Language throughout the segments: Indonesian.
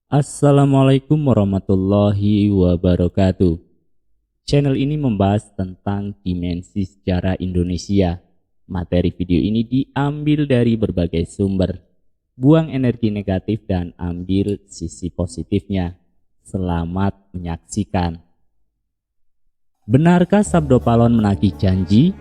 Assalamualaikum warahmatullahi wabarakatuh. Channel ini membahas tentang dimensi sejarah Indonesia. Materi video ini diambil dari berbagai sumber. Buang energi negatif dan ambil sisi positifnya. Selamat menyaksikan. Benarkah Sabdo Palon menagih janji?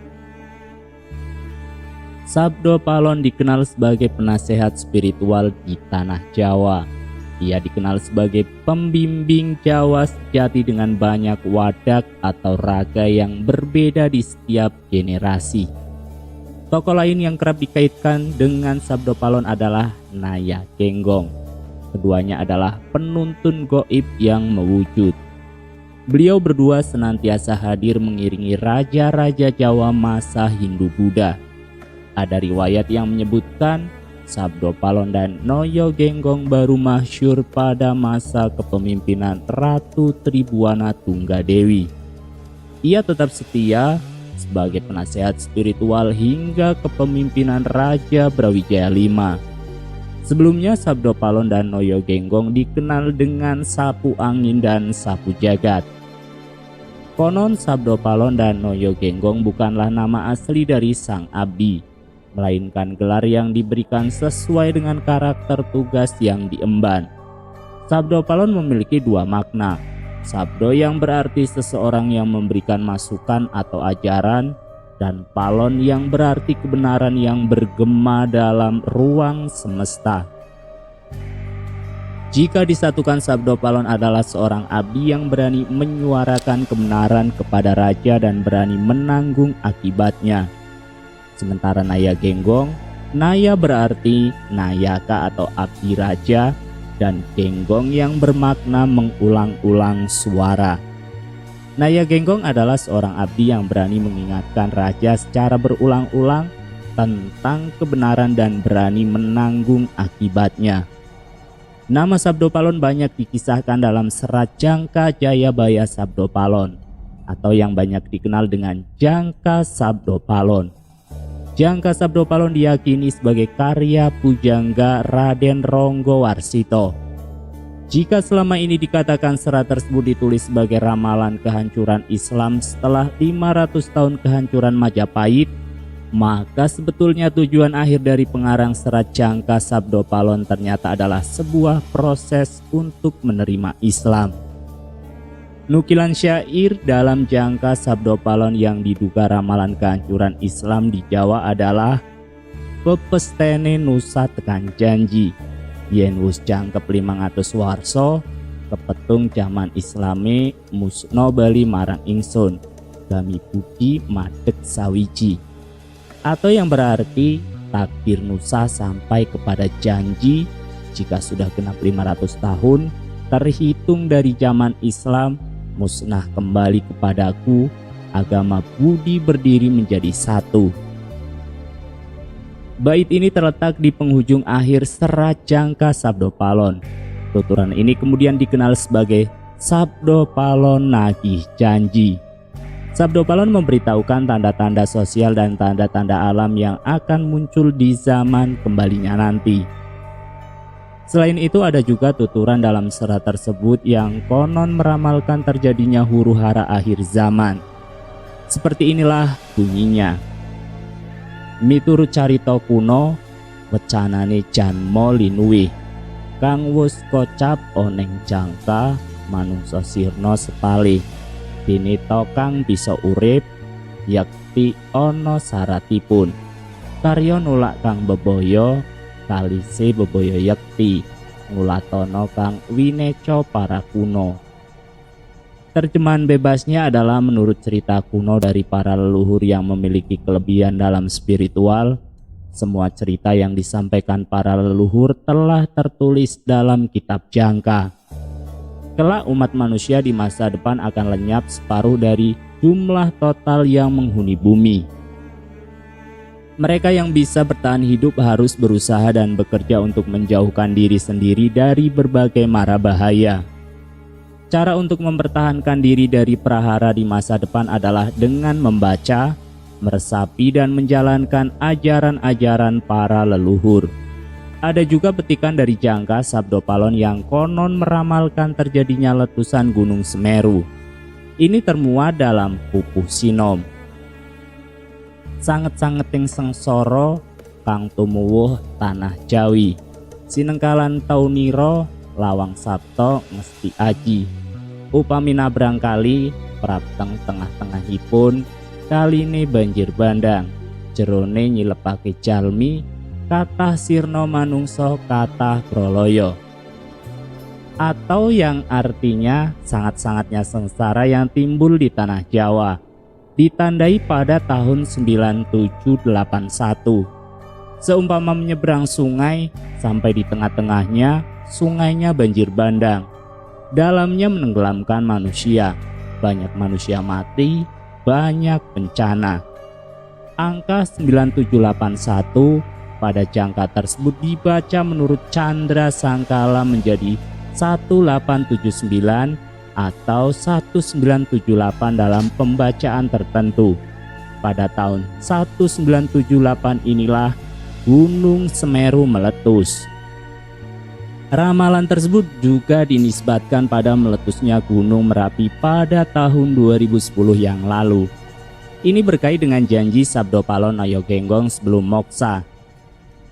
Sabdo Palon dikenal sebagai penasehat spiritual di tanah Jawa. Ia dikenal sebagai pembimbing Jawa sejati dengan banyak wadak atau raga yang berbeda di setiap generasi. Tokoh lain yang kerap dikaitkan dengan Sabdo Palon adalah Naya Genggong. Keduanya adalah penuntun goib yang mewujud. Beliau berdua senantiasa hadir mengiringi raja-raja Jawa masa Hindu-Buddha. Ada riwayat yang menyebutkan Sabdo Palon dan Noyo Genggong baru masyhur pada masa kepemimpinan Ratu Tribuana Tunggadewi. Ia tetap setia sebagai penasehat spiritual hingga kepemimpinan Raja Brawijaya V. Sebelumnya Sabdo Palon dan Noyo Genggong dikenal dengan sapu angin dan sapu jagat. Konon Sabdo Palon dan Noyo Genggong bukanlah nama asli dari sang abdi, melainkan gelar yang diberikan sesuai dengan karakter tugas yang diemban. Sabdo Palon memiliki dua makna. Sabdo yang berarti seseorang yang memberikan masukan atau ajaran, dan Palon yang berarti kebenaran yang bergema dalam ruang semesta. Jika disatukan, Sabdo Palon adalah seorang abdi yang berani menyuarakan kebenaran kepada raja dan berani menanggung akibatnya. Sementara Naya Genggong, Naya berarti Nayaka atau abdi raja, dan Genggong yang bermakna mengulang-ulang suara. Naya Genggong adalah seorang abdi yang berani mengingatkan raja secara berulang-ulang tentang kebenaran dan berani menanggung akibatnya. Nama Sabdo Palon banyak dikisahkan dalam serat Jangka Jayabaya Sabdo Palon, atau yang banyak dikenal dengan Jangka Sabdo Palon. Jangka Sabdo Palon diyakini sebagai karya pujangga Raden Ronggo Warsito. Jika selama ini dikatakan serat tersebut ditulis sebagai ramalan kehancuran Islam setelah 500 tahun kehancuran Majapahit, maka sebetulnya tujuan akhir dari pengarang serat Jangka Sabdo Palon ternyata adalah sebuah proses untuk menerima Islam. Nukilan syair dalam Jangka Sabdo Palon yang diduga ramalan kehancuran Islam di Jawa adalah pepestene nusa tekan janji, yen wus jangkep 500 warso, kepetung jaman islami musno bali marang ingsun, gami budi madeg sawiji. Atau yang berarti takdir nusa sampai kepada janji, jika sudah genap 500 tahun terhitung dari zaman Islam, musnah kembali kepadaku, agama budi berdiri menjadi satu. Bait ini terletak di penghujung akhir serat Jangka Sabdo Palon. Tuturan ini kemudian dikenal sebagai Sabdo Palon Nagih Janji. Sabdo Palon memberitahukan tanda-tanda sosial dan tanda-tanda alam yang akan muncul di zaman kembalinya nanti. Selain itu ada juga tuturan dalam serat tersebut yang konon meramalkan terjadinya huru-hara akhir zaman. Seperti inilah bunyinya. Miturut carita kuno, wecanane janma linuwih, kang wus kocap oneng jangka manungsa sirna sepalih. Dene kang bisa urip yakti ana saratipun. Karya nulak kang bebaya kalise bebaya yakti, ngulatono kang wineco para kuno. Terjemahan bebasnya adalah menurut cerita kuno dari para leluhur yang memiliki kelebihan dalam spiritual. Semua cerita yang disampaikan para leluhur telah tertulis dalam kitab Jangka. Kelak umat manusia di masa depan akan lenyap separuh dari jumlah total yang menghuni bumi. Mereka yang bisa bertahan hidup harus berusaha dan bekerja untuk menjauhkan diri sendiri dari berbagai mara bahaya. Cara untuk mempertahankan diri dari prahara di masa depan adalah dengan membaca, meresapi dan menjalankan ajaran-ajaran para leluhur. Ada juga petikan dari Jangka Sabdopalon yang konon meramalkan terjadinya letusan Gunung Semeru. Ini termuat dalam Pupuh Sinom. Sanget-sangeting sengsara kang tumuwuh tanah Jawi. Sinengkalan tauniro lawang sabto mesti aji. Upami nabrang kali prapteng tengah-tengahipun kaline banjir bandang. Jerone nyilepake jalmi kathah sirna manungsa kathah pralaya. Atau yang artinya sangat-sangatnya sengsara yang timbul di tanah Jawa. Ditandai pada tahun 9781. Seumpama menyeberang sungai, sampai di tengah-tengahnya sungainya banjir bandang. Dalamnya menenggelamkan manusia. Banyak manusia mati, banyak bencana. Angka 9781 pada jangka tersebut dibaca menurut Candra Sangkala menjadi 1879 atau 1978 dalam pembacaan tertentu. Pada tahun 1978 inilah Gunung Semeru meletus. Ramalan tersebut juga dinisbatkan pada meletusnya Gunung Merapi pada tahun 2010 yang lalu. Ini berkait dengan janji Sabdopalon Nayagenggong sebelum moksa.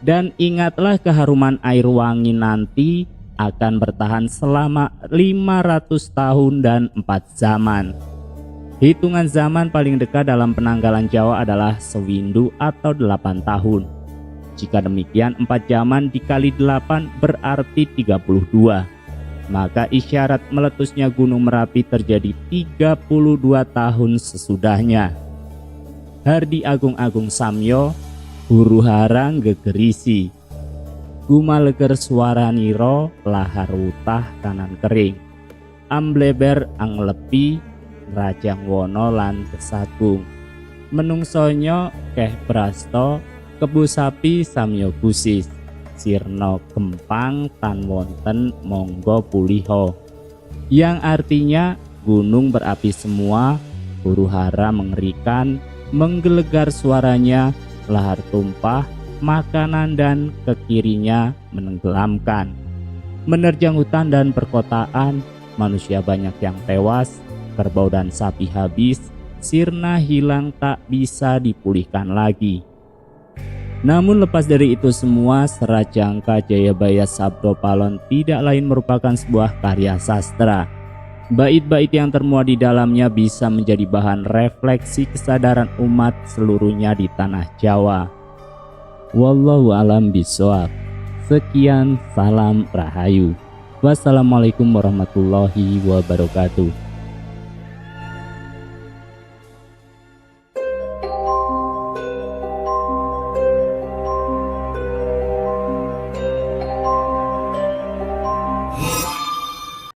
Dan ingatlah keharuman air wangi nanti akan bertahan selama 500 tahun dan 4 zaman. Hitungan zaman paling dekat dalam penanggalan Jawa adalah sewindu atau 8 tahun. Jika demikian 4 zaman dikali 8 berarti 32. Maka isyarat meletusnya Gunung Merapi terjadi 32 tahun sesudahnya. Hardi Agung-Agung Samyo huru harang gegerisi. Gumaleger swaraniro lahar wutah kanan kering. Ambleber anglepi rajang wono lan kesagung. Menungsonyo keh prasto kebu sapi samyo gusis. Sirno kempang tan wonten monggo puliho. Yang artinya gunung berapi semua, huru hara mengerikan, menggelegar suaranya, lahar tumpah, makanan dan kekirinya menenggelamkan. Menerjang hutan dan perkotaan, manusia banyak yang tewas, kerbau dan sapi habis, sirna hilang tak bisa dipulihkan lagi. Namun lepas dari itu semua, Serat Jangka Jayabaya Sabdopalon tidak lain merupakan sebuah karya sastra. Bait-bait yang termuat di dalamnya bisa menjadi bahan refleksi kesadaran umat seluruhnya di tanah Jawa. Wallahu alam bishawab. Sekian, salam rahayu. Wassalamualaikum warahmatullahi wabarakatuh.